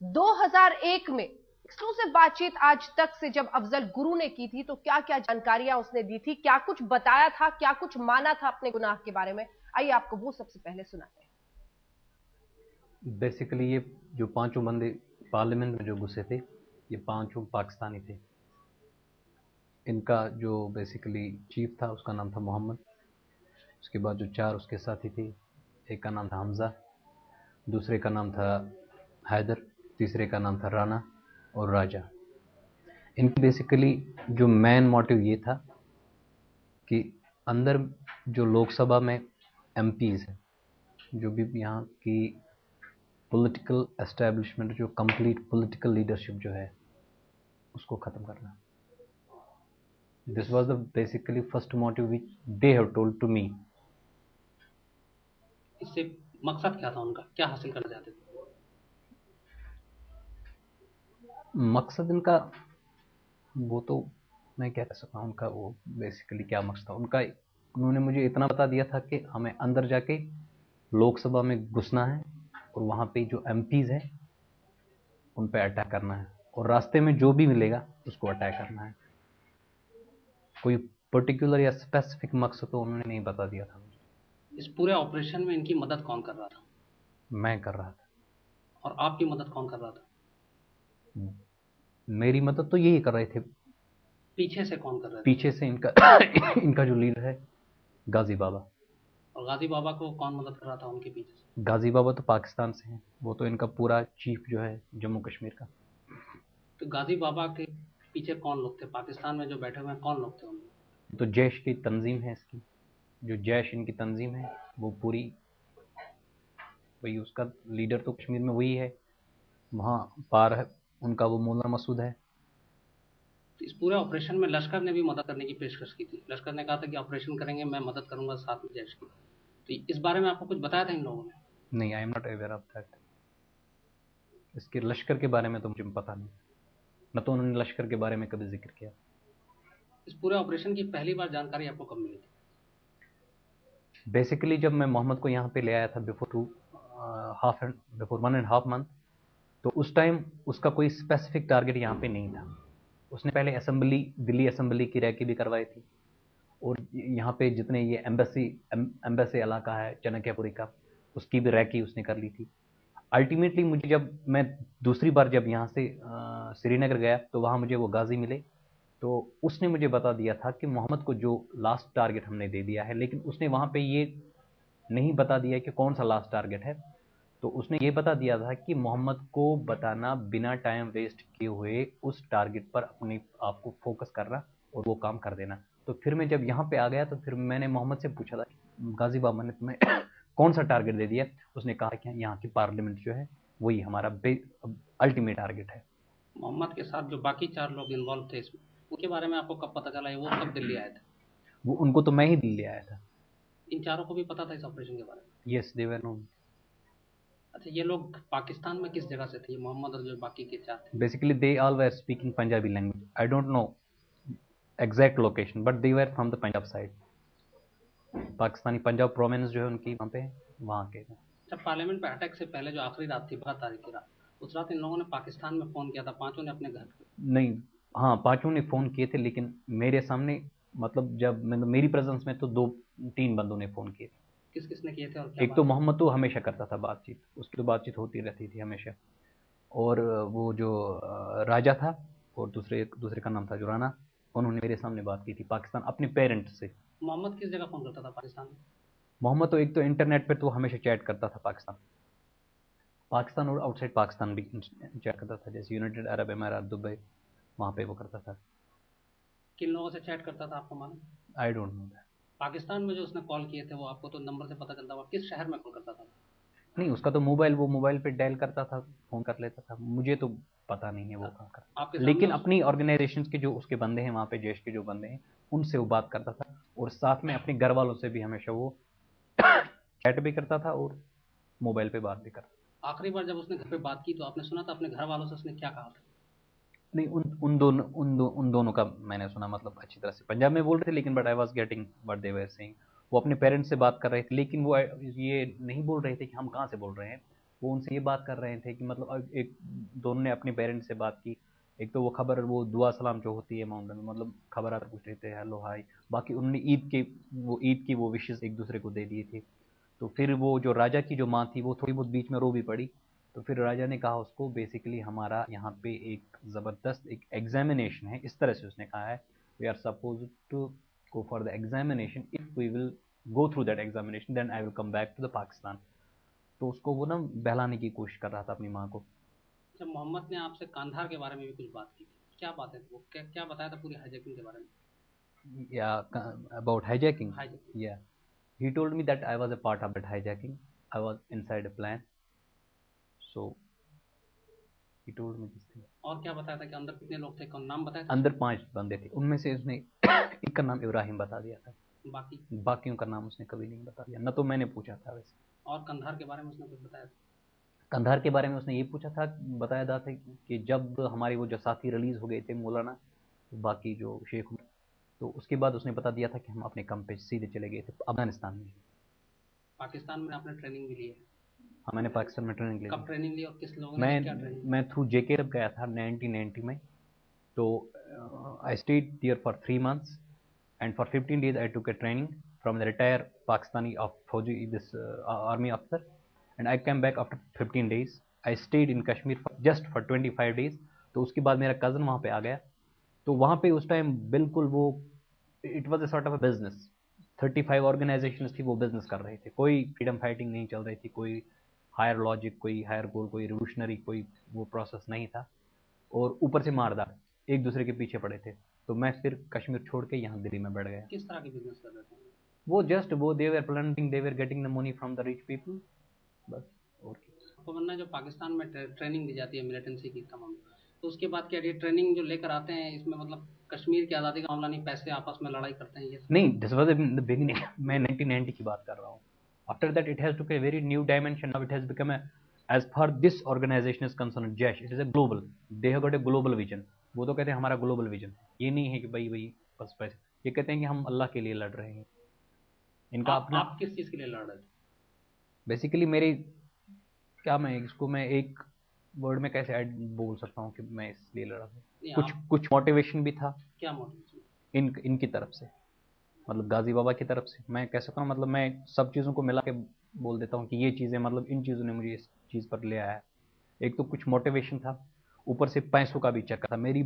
2001 में एक्सक्लूसिव बातचीत आज तक से जब अफजल गुरु ने की थी तो क्या क्या जानकारियां उसने दी थी, क्या कुछ बताया था, क्या कुछ माना था अपने गुनाह के बारे में, आइए आपको वो सबसे पहले सुनाते हैं। बेसिकली ये जो पांचों बंदे पार्लियामेंट में जो घुसे थे, ये पांचों पाकिस्तानी थे। इनका जो बेसिकली चीफ था उसका नाम था मोहम्मद। उसके बाद जो चार उसके साथी थे, एक का नाम था हमजा, दूसरे का नाम था हैदर, तीसरे का नाम था राना और राजा। इनकी बेसिकली जो मेन मोटिव ये था कि अंदर जो लोकसभा में एमपीज हैं, जो भी यहाँ की पॉलिटिकल एस्टेब्लिशमेंट, जो कंप्लीट पॉलिटिकल लीडरशिप जो है, उसको ख़त्म करना। This was the basically first motive which they have told to me. इससे मकसद क्या था उनका, क्या हासिल करना चाहते थे? मकसद इनका वो तो मैं क्या कह सकता हूँ, उनका वो बेसिकली क्या मकसद था उनका। उन्होंने मुझे इतना बता दिया था कि हमें अंदर जाके लोकसभा में घुसना है और वहाँ पे जो एमपीज हैं उन पे अटैक करना है, और रास्ते में जो भी मिलेगा उसको अटैक करना है। कोई पर्टिकुलर या स्पेसिफिक मकसद तो उन्होंने नहीं बता दिया था मुझे। इस पूरे ऑपरेशन में इनकी मदद कौन कर रहा था? मैं कर रहा था। और आपकी मदद कौन कर रहा था? मेरी मदद तो यही कर रहे थे। पीछे से कौन कर रहे थे? पीछे से इनका इनका जो लीडर है गाजी बाबा। और गाजी बाबा को कौन मदद कर रहा था उनके पीछे से? गाजी बाबा तो पाकिस्तान से हैं, वो तो इनका पूरा चीफ जो है जम्मू कश्मीर का। तो गाजी बाबा के पीछे कौन लोग थे? पाकिस्तान में जो बैठे हुए हैं कौन लोग थे उनमें? तो जैश की तंजीम है इसकी, जो जैश इनकी तंजीम है वो पूरी, वही उसका लीडर तो कश्मीर में वही है, वहाँ पार है उनका वो मौलाना मसूद है। तो इस पूरे ऑपरेशन में लश्कर ने भी मदद करने की पेशकश की थी। लश्कर ने कहा था कि ऑपरेशन करेंगे, मैं मदद करूंगा साथ में जैश की। तो इस बारे में आपको कुछ बताया था इन लोगों ने? नहीं, आई am not aware of that. इसके लश्कर के बारे में तो मुझे पता नहीं, न तो उन्होंने लश्कर के बारे में कभी जिक्र किया। इस पूरे ऑपरेशन की पहली बार जानकारी आपको कब मिली थी? बेसिकली जब मैं मोहम्मद को यहाँ पे ले आया था बिफोर 1.5 मंथ, तो उस टाइम उसका कोई स्पेसिफिक टारगेट यहाँ पे नहीं था। उसने पहले असेंबली, दिल्ली असेंबली की रैकी भी करवाई थी, और यहाँ पे जितने ये एम्बेसी इलाका है चाणक्यपुरी का, उसकी भी रैकी उसने कर ली थी। अल्टीमेटली मुझे जब मैं दूसरी बार जब यहाँ से श्रीनगर गया तो वहाँ मुझे वो गाजी मिले, तो उसने मुझे बता दिया था कि मोहम्मद को जो लास्ट टारगेट हमने दे दिया है, लेकिन उसने वहाँ पे ये नहीं बता दिया कि कौन सा लास्ट टारगेट है। तो उसने ये बता दिया था कि मोहम्मद को बताना, बिना टाइम वेस्ट किए हुए उस टारगेट पर अपने आप को फोकस करना और वो काम कर देना। तो फिर मैं जब यहाँ पे आ गया तो फिर मैंने मोहम्मद से पूछा था गाजी बाबा ने तुम्हें कौन सा टारगेट दे दिया। उसने कहा कि यहाँ की पार्लियामेंट जो है वही हमारा अल्टीमेट टारगेट है। मोहम्मद के साथ जो बाकी 4 लोग इन्वॉल्व थे इसमें, उनके बारे में आपको कब पता चला? वो कब दिल्ली आए थे? वो उनको तो मैं ही दिल्ली आया था। इन चारों को भी पता था इस ऑपरेशन के बारे में? Yes, they were known. अच्छा, ये लोग पाकिस्तान में किस जगह से थे, ये मोहम्मद और जो बाकी के 4 थे? Basically they all were speaking Punjabi language. I don't know exact location, but they were from the Punjab side. Pakistani Punjab province जो है उनकी वहाँ पे, वहाँ के। जब पार्लियामेंट पे अटैक से पहले जो आखिरी रात थी, 12 तारीख की रात, उस रात इन लोगों ने पाकिस्तान में फ़ोन किया था, पांचों ने अपने घर पे? नहीं, हाँ पांचों ने फ़ोन किए थे, लेकिन मेरे सामने, मतलब जब मेरी प्रेजेंस में तो 2-3 बंदों ने फ़ोन किए थे। किस किस ने किए थे और क्या एक तो बात? मोहम्मद तो हमेशा करता था बातचीत, उसकी तो बातचीत होती रहती थी हमेशा। और वो जो राजा था, और दूसरे का नाम था जो राना, उन्होंने मेरे सामने बात की थी पाकिस्तान अपने पेरेंट्स से। मोहम्मद किस जगह फ़ोन करता था पाकिस्तान में? मोहम्मद तो एक तो इंटरनेट पे तो हमेशा चैट करता था पाकिस्तान और आउटसाइड पाकिस्तान भी चैट करता था, जैसे यूनाइटेड अरब अमीरात, दुबई, वहाँ पे वो करता था। किन लोगों से चैट करता था आपको मालूम? I don't know that. Pakistan में जो उसने कॉल किए थे वो आपको तो नंबर से पता चलता होगा, किस शहर में कॉल करता था? नहीं, उसका तो वो मोबाइल पे डायल करता था, फ़ोन कर लेता था, मुझे तो पता नहीं है वो कहाँ करता। आपके लेकिन सामने अपनी ऑर्गेनाइजेशंस के जो उसके बंदे हैं वहाँ पे, जैश के जो बंदे हैं, उनसे वो बात करता था, और साथ में अपने घर वालों से भी हमेशा वो चैट भी करता था और मोबाइल पे बात भी करता था। आखिरी बार जब उसने घर पे बात की तो आपने सुना था अपने घर वालों से उसने क्या कहा था? नहीं, उन दोनों का मैंने सुना, मतलब अच्छी तरह से पंजाब में बोल रहे थे, लेकिन but I was getting what they were saying. वो अपने पेरेंट्स से बात कर रहे थे, लेकिन वो ये नहीं बोल रहे थे कि हम कहाँ से बोल रहे हैं। वो उनसे ये बात कर रहे थे कि मतलब एक दोनों ने अपने पेरेंट्स से बात की। एक तो वो खबर, वो दुआ सलाम जो होती है माउंटेन में, मतलब खबर आकर पूछ रहे थे हेलो हाय। बाकी उन्होंने ईद की वो विशेष एक दूसरे को दे दिए थे। तो फिर वो जो राजा की जो माँ थी वो थोड़ी बहुत बीच में रो भी पड़ी। तो फिर राजा ने कहा उसको, बेसिकली हमारा यहाँ पे एक ज़बरदस्त एक एग्जामिनेशन है, इस तरह से उसने कहा है, we are suppose to go for the examination, if we will go through that examination then I will come back to the Pakistan. तो उसको वो ना बहलाने की कोशिश कर रहा था अपनी माँ को। जब मोहम्मद ने आपसे कांधार के बारे में भी कुछ बात की थी, क्या बातें थी वो, क्या बताया था पूरी हाईजैकिंग के बारे में? Yeah, about hijacking. Hijacking. Yeah, he told me that I was a part of that hijacking. I was inside a plan. So he told me this thing. और क्या बताया था कि अंदर कितने लोग थे, कौन नाम बताया था? अंदर 5 बंदे थे, उनमें से उसने एक का नाम इब्राहिम बता दिया था, बाकी? बाकियों का नाम उसने कभी नहीं बता दिया, न तो मैंने पूछा था वैसे। और कंधार के बारे में उसने कुछ बताया था? कंधार के बारे में उसने ये पूछा था, बताया था कि जब हमारे वो जो साथी रिलीज हो गए थे मौलाना, बाकी जो शेख, तो उसके बाद उसने बता दिया था कि हम अपने काम पे सीधे चले गए थे अफगानिस्तान में। पाकिस्तान में आपने ट्रेनिंग भी ली है? हाँ, मैंने पाकिस्तान में ट्रेनिंग ली। कब ट्रेनिंग ली और किस लोगों ने दी, क्या ट्रेनिंग? मैं थ्रू जेके गया था 1990 में। तो I stayed there for 3 months and for 15 days I took a training from the retired Pakistani of Fauji, this army officer, and I came back after 15 days. I stayed in Kashmir just for 25 days. तो उसके बाद मेरा cousin वहाँ पे आ गया। तो वहाँ पे उस टाइम बिल्कुल वो, it was a sort of a business. 35 organisation थी, वो बिजनेस कर रहे थे, कोई फ्रीडम फाइटिंग नहीं चल रही थी, कोई हायर लॉजिक, कोई हायर गोल, कोई रिवोल्यूशनरी, कोई वो प्रोसेस नहीं था। और ऊपर से मारदार, एक दूसरे के पीछे पड़े थे। तो मैं फिर कश्मीर छोड़ के यहाँ दिल्ली में बैठ गया। किस तरह के बिजनेस कर रहे थे? वो जस्ट वो they were planning, they were getting the money from the rich people, बस। और आपको बनना, जो पाकिस्तान में ट्रेनिंग दी जाती है मिलिटेंसी की तमाम, तो उसके बाद क्या ये ट्रेनिंग जो लेकर आते हैं, इसमें मतलब कश्मीर की आज़ादी का मामला नहीं, पैसे आपस में लड़ाई करते हैं ये सब? नहीं, this was in the beginning. मैं 1990 की बात कर रहा हूँ। After that it has took a very new dimension, now it has become a, as far this organisation is concern, Jaish, it is a global, they have got a global vision. वो तो कहते हैं हमारा ग्लोबल विजन है, ये नहीं है कि भाई भाई बस पैसे, ये कहते हैं कि हम अल्लाह के लिए लड़ रहे हैं। इनका अपना, आप किस चीज़ के लिए लड़ रहे थे? बेसिकली मेरी, क्या मैं इसको मैं एक वर्ड में कैसे बोल सकता हूँ कि मैं इसलिए लड़ा हूँ, कुछ मोटिवेशन भी था। क्या मोटिवेशन? इनकी तरफ से, मतलब गाजी बाबा की तरफ से, मैं कह सकता हूँ, मतलब मैं सब चीज़ों को मिला के बोल देता हूँ कि ये चीज़ें, मतलब इन चीज़ों ने मुझे इस चीज़ पर ले आया है। एक तो कुछ मोटिवेशन था, ऊपर से पैसों का भी चक्कर था। मेरी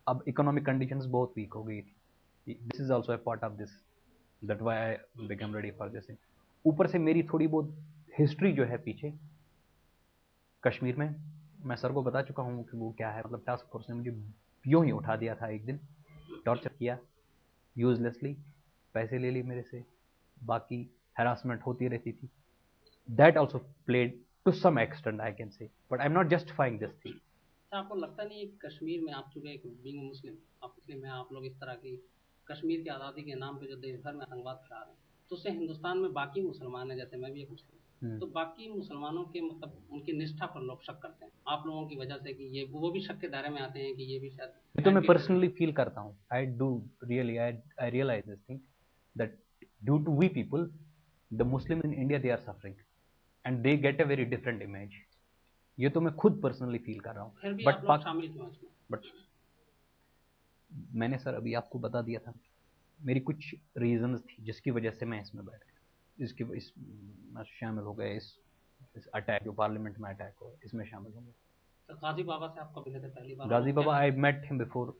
अब इकोनॉमिक कंडीशंस बहुत वीक हो गई थी, this is also a part of this, that why I become ready for this. ऊपर से मेरी थोड़ी बहुत हिस्ट्री जो है पीछे कश्मीर में, मैं सर को बता चुका हूँ कि वो क्या है। मतलब टास्क फोर्स ने मुझे यूं ही उठा दिया था एक दिन, टॉर्चर किया यूजलेसली, पैसे ले लिए मेरे से, बाकी हरासमेंट होती रहती थी। That also played to some extent, I can say, but I am not justifying this thing. आपको लगता नहीं है कश्मीर में, आप चूंकि एक बीइंग मुस्लिम, आप मुस्लिम हैं, आप लोग इस तरह की कश्मीर की आज़ादी के नाम पे जो देश भर में आतंकवाद फैला रहे हैं, तो उससे हिंदुस्तान में बाकी मुसलमान हैं, जैसे मैं भी एक मुस्लिम, तो बाकी मुसलमानों के मतलब उनकी निष्ठा पर लोग शक करते हैं आप लोगों की वजह से, कि ये वो भी शक के दायरे में आते हैं कि ये भी शायद। ये तो मैं पर्सनली फील करता हूँ, I do really, I realize this thing that due to we people, the Muslim in India, they are suffering and they get a very different image. ये तो मैं खुद पर्सनली फील कर रहा हूँ। फिर भी बट आप लोग शामिल क्यों इसमें? बट मैंने सर अभी आपको बता दिया था, मेरी कुछ रीजंस थी जिसकी वजह से मैं इसमें बैठ गया, इस शामिल हो गए, इस अटैक जो पार्लियामेंट में अटैक हुआ इसमें शामिल हो गए। तो गाजी बाबा से आप कब मिले थे पहली बार? Ghazi Baba, I met him before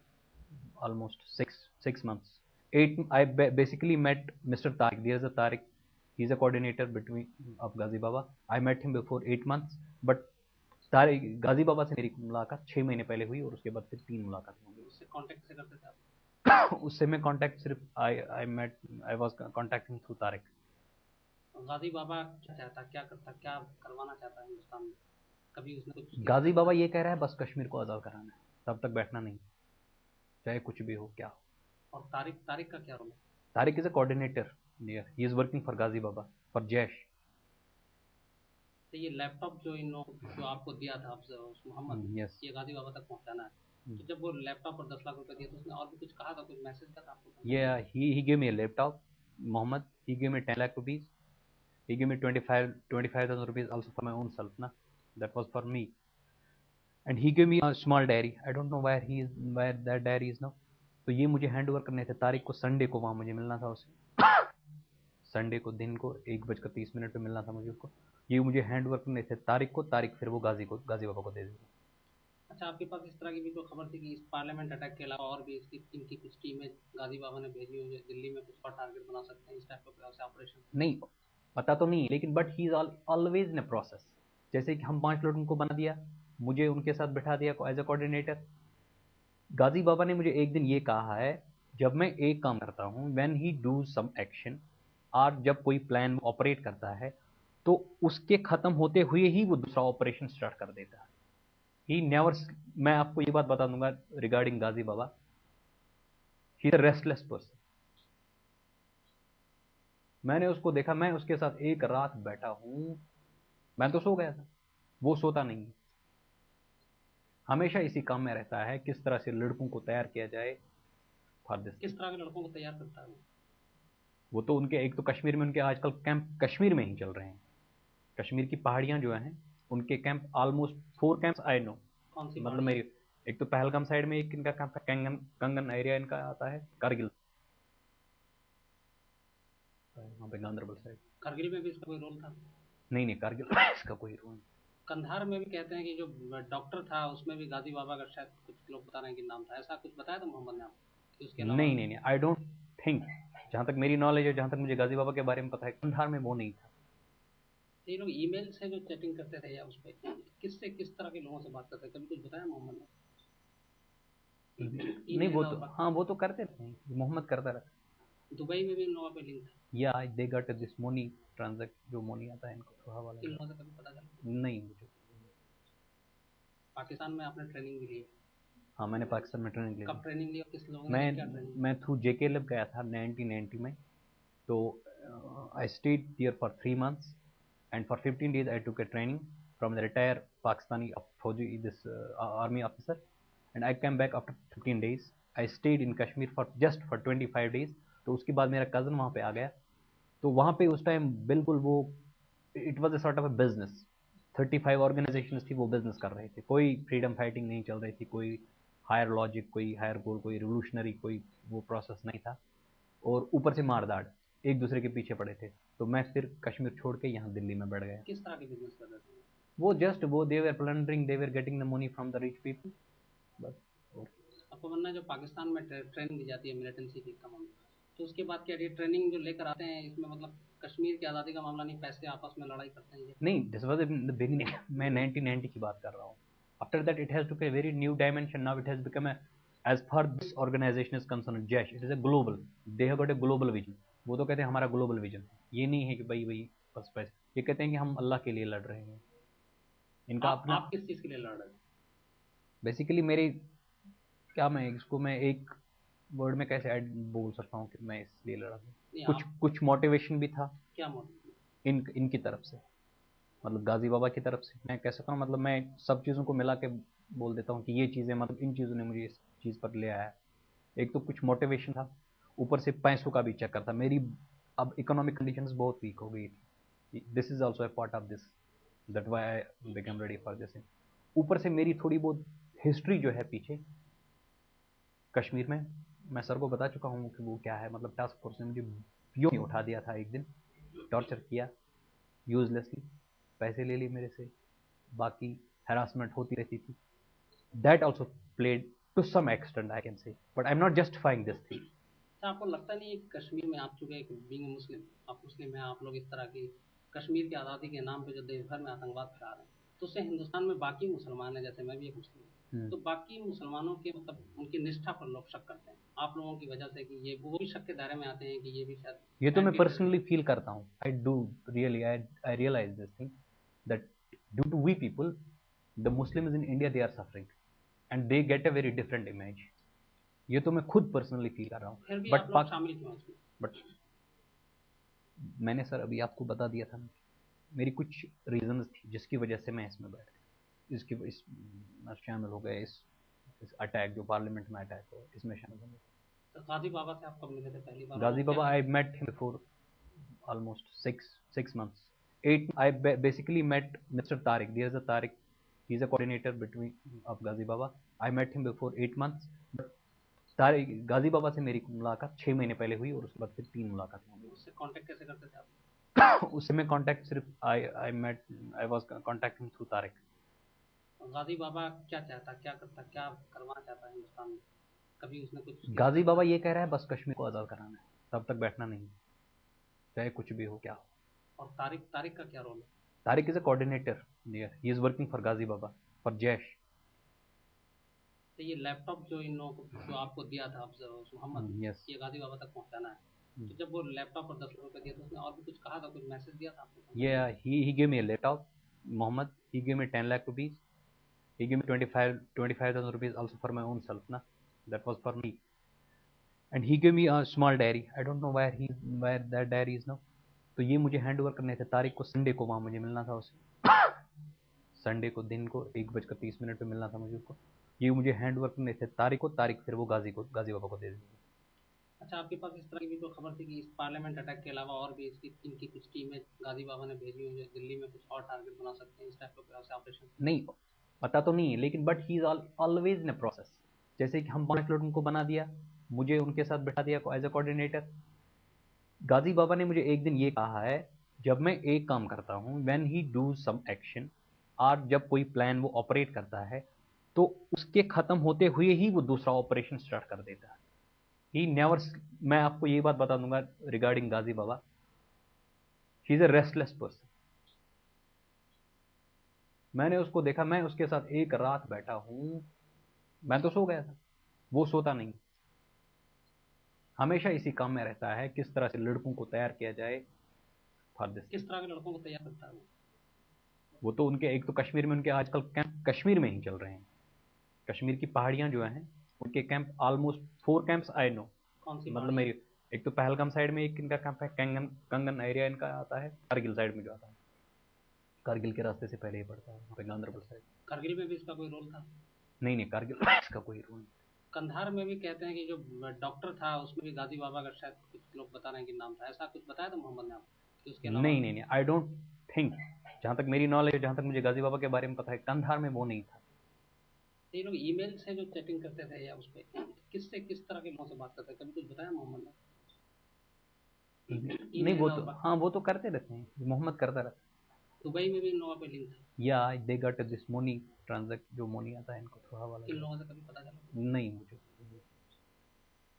almost six months, eight. I basically met Mr. Tariq. There's a Tariq. He's a coordinator between of Ghazi Baba. I met him before 8 months, but Tariq Ghazi बाबा से मेरी मुलाकात 6 महीने पहले हुई, और उसके बाद फिर 3 मुलाकातें हो गई। उससे कांटेक्ट से करते थे आप? उससे मैं कांटेक्ट सिर्फ I was contacting through Tariq. Ghazi Baba क्या चाहता, क्या करता, क्या करवाना चाहता है हिंदुस्तान में? कभी उसने कुछ? गाजी बाबा ये कह रहा है बस कश्मीर को आज़ाद कराना है, तब तक बैठना नहीं, चाहे कुछ भी हो क्या हो। और तारिक का क्या रोल है? Tariq is a coordinator, he is working for Ghazi Baba, for Jaish. तो ये लैपटॉप जो इन लोगों जो आपको दिया था मोहम्मद, yes. ये गाजी बाबा तक पहुंचाना है, तो जब वो लैपटॉप और 10 लाख रुपए दिए, तो उसने और भी कुछ कहा था, कुछ मैसेज था आपको? Yeah, he gave me a laptop, Mohammed. He gave me 10 lakh rupees. He gave me 25,000 rupees also for my own self, na. That was for me. And he gave me a small diary. I don't know where that diary is now. तो ये मुझे hand over करने थे तारीख को, Sunday को वहाँ मुझे मिलना था उसे। संडे को दिन को 1:30 पे मिलना था मुझे उसको। ये मुझे हैंड ओवर करने थे तारीख को, तारीख फिर वो गाजी बाबा को दे दी। अच्छा, आपके पास इस तरह की भी तो खबर थी कि इस पार्लियामेंट अटैक के अलावा और भी इनकी कुछ टीमें गाजी बाबा ने भेजी हुई है, दिल्ली में कुछ और टारगेट बना सकते हैं, इस टाइप का ऑपरेशन? नहीं पता तो नहीं, लेकिन but he is always in process. जैसे कि हम 5 लोगों को बना दिया, मुझे उनके साथ बिठा दिया एज अ कोऑर्डिनेटर। गाजी बाबा ने मुझे एक दिन ये कहा है, जब मैं एक काम करता हूँ, when he do some action, और जब कोई प्लान ऑपरेट करता है तो उसके खत्म होते हुए ही वो दूसरा ऑपरेशन स्टार्ट कर देता है। ही नेवर, मैं आपको ये बात बता दूंगा regarding Ghazi Baba, he is a restless person. मैंने उसको देखा, मैं उसके साथ एक रात बैठा हूं, मैं तो सो गया था, वो सोता नहीं है, हमेशा इसी काम में रहता है, किस तरह से लड़कों को तैयार किया जाए फॉर दिस। किस तरह के लड़कों को तैयार करता है वो तो उनके, एक तो कश्मीर में उनके आजकल कैंप कश्मीर में ही चल रहे हैं। कश्मीर की पहाड़ियां जो हैं, उनके camp almost 4 camps I know. कौन सी मतलब मेरी, एक तो पहलगाम साइड में एक इनका कैंप है, कंगन एरिया इनका आता है, कारगिल वहाँ पे गांधरबल साइड। कारगिल में भी इसका कोई रोल था? नहीं कारगिल इसका कोई रोल नहीं। कंधार में भी कहते हैं कि जो डॉक्टर था उसमें भी गाजी बाबा का शायद कुछ लोग बता रहे हैं कि नाम था, ऐसा कुछ बताया था मोहम्मद ने आपको? उसके अलावा नहीं आई डोंट थिंक, जहां तक मेरी नॉलेज है, जहां तक मुझे गाजी बाबा के बारे में पता है, कंधार में वो नहीं था। ये लोग ईमेल से जो चैटिंग करते थे या उस पर किस तरह के लोगों से बात करते थे, कभी कुछ बताया मोहम्मद ने? नहीं वो तो, हाँ वो तो करते थे, मोहम्मद करता रहता। दुबई में भी इन लोगों पे लिंक था? या they got this money transact, जो मनी आता है इनको तो हवाला। इन लोगों से कभी पता चला? नहीं मुझे। पाकिस्तान में आपने ट्रेनिंग भी ली है? हाँ मैंने पाकिस्तान में ट्रेनिंग ली। कब ट्रेनिंग ली और किस लोगों ने क्या ट्रेनिंग? मैं थ्रू जेके लब गया था 1990 में। तो I state here for 3 months and for 15 days I took a training from the retired Pakistani Fauji, this army officer, and I came back after 15 days. I stayed in Kashmir for just for 25 days. तो उसके बाद मेरा cousin वहाँ पे आ गया, तो वहाँ पे उस टाइम बिल्कुल वो, it was a sort of a business. 35 organisations थी, वो बिजनेस कर रहे थे, कोई फ्रीडम फाइटिंग नहीं चल रही थी, कोई हायर लॉजिक, कोई हायर गोल, कोई रिवोल्यूशनरी, कोई वो प्रोसेस नहीं था, और ऊपर से मारदाड़, एक दूसरे के पीछे पड़े थे। तो मैं फिर कश्मीर छोड़ के यहाँ दिल्ली में बैठ गया। किस तरह के बिजनेस कर रहे थे वो जस्ट वो they were plundering, they were getting the money from the rich people, बस। आपको बनना, जो पाकिस्तान में ट्रेनिंग दी जाती है मिलिटेंसी की तमाम, तो उसके बाद क्या ये ट्रेनिंग जो लेकर आते हैं, इसमें मतलब कश्मीर की आज़ादी का मामला नहीं, पैसे आपस में लड़ाई करते हैं ये? नहीं, this was in the beginning, मैं 1990 की बात कर रहा हूँ। After that it has to a very new dimension, now it has become a, as far this organisation is concern, Jaish, it is a global, they have got a global vision. वो तो कहते हैं हमारा ग्लोबल विजन है, ये नहीं है कि भाई बस पैसे, ये कहते हैं कि हम अल्लाह के लिए लड़ रहे हैं। इनका अपना, आप किस चीज़ के लिए लड़ रहे हैं? बेसिकली मेरी, क्या मैं इसको, मैं एक वर्ड में कैसे बोल सकता हूँ कि मैं इसलिए लड़ा हूँ, कुछ मोटिवेशन भी था। क्या मोटिवेशन? इनकी तरफ से, मतलब गाजी बाबा की तरफ से, मैं कह सकता हूँ, मतलब मैं सब चीज़ों को मिला के बोल देता हूँ कि ये चीज़ें, मतलब इन चीज़ों ने मुझे इस चीज़ पर ले आया है। एक तो कुछ मोटिवेशन था, ऊपर से पैसों का भी चक्कर था। मेरी अब इकोनॉमिक कंडीशंस बहुत वीक हो गई थी, this is also a part of this, that why I become ready for this. ऊपर से मेरी थोड़ी बहुत हिस्ट्री जो है पीछे कश्मीर में, मैं सर को बता चुका हूँ कि वो क्या है। मतलब टास्क फोर्स ने मुझे यूं ही उठा दिया था एक दिन, टॉर्चर किया यूजलेसली, पैसे ले लिए मेरे से, बाकी harassment होती रहती थी। That also played to some extent, I can say, but I'm not justifying this thing. अच्छा, आपको लगता नहीं है कि कश्मीर में आप चुके एक बीइंग मुस्लिम, आप मुस्लिम हैं, आप लोग इस तरह की कश्मीर की आज़ादी के नाम पे जो देश भर में आतंकवाद फैला रहे हैं, तो उससे हिंदुस्तान में बाकी मुसलमान हैं, जैसे मैं भी एक मुस्लिम हूँ, तो बाकी मुसलमानों के मतलब उनकी निष्ठा पर लोग शक करते हैं आप लोगों की वजह से, कि ये वो भी शक के दायरे में आते हैं कि ये भी शायद। ये तो मैं पर्सनली फील करता हूँ, I do really, I realize this thing, that due to we people, the Muslims in India, they are suffering and they get a very different image. ये तो मैं खुद पर्सनली फील कर रहा हूँ। बट मैंने सर अभी आपको बता दिया था ना, मेरी कुछ रीजंस थी जिसकी वजह से मैं इसमें बैठ गया, इस शामिल हो गए, इस अटैक जो पार्लियामेंट में अटैक हुआ, इसमें शामिल हो गए। तो गाजी बाबा से आप कब मिले थे पहली बार? Ghazi Baba, I met him before almost 6 months I basically met Mr. Tariq. There's a Tariq. He's a coordinator between of Ghazi Baba. I met him before 8 months. But Tariq Ghazi बाबा से मेरी मुलाकात 6 महीने पहले हुई और उसके बाद फिर 3 मुलाकात हुई। उससे कांटेक्ट कैसे करते थे आप? उससे मैं कांटेक्ट सिर्फ I was contacting through Tariq. Ghazi Baba क्या चाहता, क्या करता, क्या करवाना चाहता है हिंदुस्तान में? कभी उसने कुछ? गाजी बाबा ये कह रहा है बस कश्मीर को आज़ाद कराना है, तब तक बैठना नहीं, चाहे कुछ भी हो क्या हो। और तारिक का क्या रोल है? Tariq is a coordinator there, he is working for Ghazi Baba, for Jaish. तो ये लैपटॉप जो इन लोगों को जो आपको दिया था मोहम्मद, ये गाजी बाबा तक पहुंचाना है, तो जब वो लैपटॉप और 10 लाख रुपए दिए तो उसने और भी कुछ कहा था, कुछ मैसेज दिया था आपको? Yeah, he gave me a laptop, Mohammed. He gave me 10 lakh rupees. He gave me 25,000 rupees also for my own self, na. That was for me. And he gave me a small diary. I don't know where that diary is now. तो ये मुझे hand over करने थे तारिक को, Sunday को वहाँ मुझे मिलना था उसे। संडे को दिन को 1:30 पे मिलना था मुझे उसको। ये मुझे हैंड ओवर करने थे तारिक को, तारिक फिर वो गाजी बाबा को दे देंगे। अच्छा, आपके पास इस तरह की भी तो खबर थी कि इस पार्लियामेंट अटैक के अलावा और भी इनकी कुछ टीमें गाजी बाबा ने भेजी हुई है, दिल्ली में कुछ और टारगेट बना सकते हैं, इस टाइप का ऑपरेशन? नहीं पता तो नहीं है, लेकिन but he is always in a process. जैसे कि हम 5 लोगों को बना दिया, मुझे उनके साथ बैठा दिया एज अ कोऑर्डिनेटर। गाजी बाबा ने मुझे एक दिन ये कहा है, जब मैं एक काम करता हूँ, when he do some action, और जब कोई प्लान वो ऑपरेट करता है तो उसके खत्म होते हुए ही वो दूसरा ऑपरेशन स्टार्ट कर देता है। ही नेवर, मैं आपको ये बात बता दूंगा regarding Ghazi Baba, he is a restless person. मैंने उसको देखा, मैं उसके साथ एक रात बैठा हूं, मैं तो सो गया था, वो सोता नहीं, हमेशा इसी काम में रहता है, किस तरह से लड़कों को तैयार किया जाए फॉर दिस। किस तरह के लड़कों को तैयार करता है वो तो उनके एक तो कश्मीर में उनके आजकल कैंप कश्मीर में ही चल रहे हैं। कश्मीर की पहाड़ियां जो हैं उनके camp almost 4 camps I know. कौन सी मतलब मेरी एक तो पहलगाम साइड में एक इनका कैंप है, कंगन एरिया इनका आता है, कारगिल साइड में जो आता है, कारगिल के रास्ते से पहले ही पड़ता है गांधरबल साइड। कारगिल में भी इसका कोई रोल था? नहीं कारगिल में इसका कोई रोल नहीं। कंधार में भी कहते हैं कि जो डॉक्टर था उसमें भी गाजी बाबा का शायद कुछ लोग बता रहे हैं कि नाम था, ऐसा कुछ बताया था मोहम्मद ने आपको कि उसके अलावा? नहीं आई डोंट थिंक, जहां तक मेरी नॉलेज, जहां तक मुझे गाजी बाबा के बारे में पता है, कंधार में वो नहीं था। ये लोग ईमेल से जो चैटिंग करते थे या उस पर किस तरह के लोगों से बात करते थे, कभी कुछ बताया मोहम्मद ने? नहीं वो तो हाँ, वो तो करते रहते हैं, मोहम्मद करता रहता है। दुबई में भी इन लोगों पे लिंक था? या they got this money transact, जो मनी आता है इनको थोड़ा वाला। इन लोगों से कभी पता चला? नहीं मुझे